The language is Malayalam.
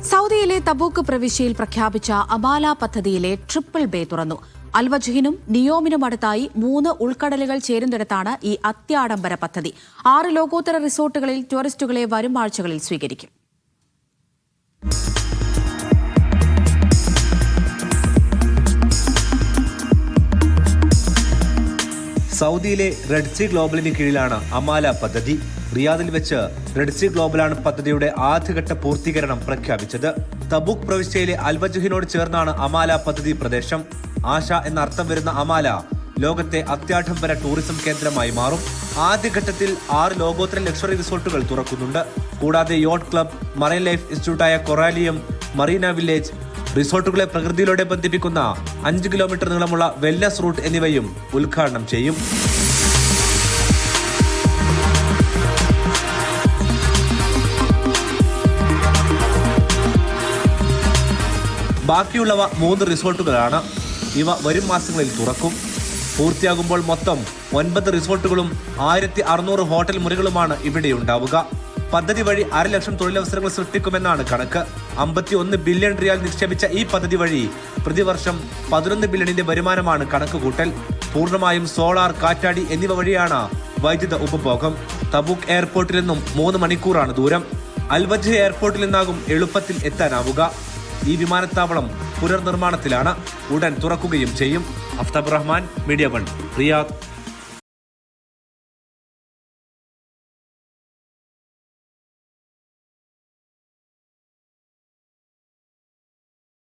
സൗദിയിലെ തബൂക്ക് പ്രവിശ്യയിൽ പ്രഖ്യാപിച്ച അമാല പദ്ധതിയിലെ ട്രിപ്പിൾ ബേ തുറന്നു. അൽവജ്ഹിനും നിയോമിനും അടുത്തായി 3 ഉൾക്കടലുകൾ ചേരുന്നിടത്താണ് ഈ അത്യാഡംബര പദ്ധതി. 6 ലോകോത്തര റിസോർട്ടുകളിൽ ടൂറിസ്റ്റുകളെ വരും ആഴ്ചകളിൽ സ്വീകരിക്കും. സൗദിയിലെ റെഡ് സീ ഗ്ലോബലിന് കീഴിലാണ് അമാല പദ്ധതി. റിയാദിൽ വെച്ച് റെഡ് സീ ഗ്ലോബലാണ് പദ്ധതിയുടെ ആദ്യഘട്ട പൂർത്തീകരണം പ്രഖ്യാപിച്ചത്. തബൂക്ക് പ്രവിശ്യയിലെ അൽവജ്ഹിനോട് ചേർന്നാണ് അമാല പദ്ധതി പ്രദേശം. ആശ എന്ന അർത്ഥം വരുന്ന അമാല ലോകത്തെ അത്യാഡംബര ടൂറിസം കേന്ദ്രമായി മാറും. ആദ്യഘട്ടത്തിൽ 6 ലോകോത്തര ലക്ഷറി റിസോർട്ടുകൾ തുറക്കുന്നുണ്ട്. കൂടാതെ യോട്ട് ക്ലബ്, മറൈൻ ലൈഫ് ഇൻസ്റ്റിറ്റ്യൂട്ടായ കൊറാലിയം, മറീന വില്ലേജ്, റിസോർട്ടുകളെ പ്രകൃതിയിലൂടെ ബന്ധിപ്പിക്കുന്ന 5 കിലോമീറ്റർ നീളമുള്ള വെൽനസ് റൂട്ട് എന്നിവയും ഉദ്ഘാടനം ചെയ്യും. ബാക്കിയുള്ളവ 3 റിസോർട്ടുകളാണ്. ഇവ വരും മാസങ്ങളിൽ തുറക്കും. പൂർത്തിയാകുമ്പോൾ മൊത്തം 9 റിസോർട്ടുകളും 1600 ഹോട്ടൽ മുറികളുമാണ് ഇവിടെയുണ്ടാവുക. പദ്ധതി വഴി 1.5 ലക്ഷം തൊഴിലവസരങ്ങൾ സൃഷ്ടിക്കുമെന്നാണ് കണക്ക്. 51 ബില്യൺ റിയാൽ നിക്ഷേപിച്ച ഈ പദ്ധതി വഴി പ്രതിവർഷം 11 ബില്യണിന്റെ വരുമാനമാണ് കണക്കുകൂട്ടൽ. പൂർണ്ണമായും സോളാർ, കാറ്റാടി എന്നിവ വഴിയാണ് വൈദ്യുത ഉപഭോഗം. തബൂക്ക് എയർപോർട്ടിൽ നിന്നും 3 മണിക്കൂറാണ് ദൂരം. അൽവജ്ഹ് എയർപോർട്ടിൽ നിന്നാകും എളുപ്പത്തിൽ എത്താനാവുക. ഈ വിമാനത്താവളം പുനർനിർമ്മാണത്തിലാണ്. ഉടൻ തുറക്കുകയും ചെയ്യും. Aftab Rahman, media 1, Riyadh.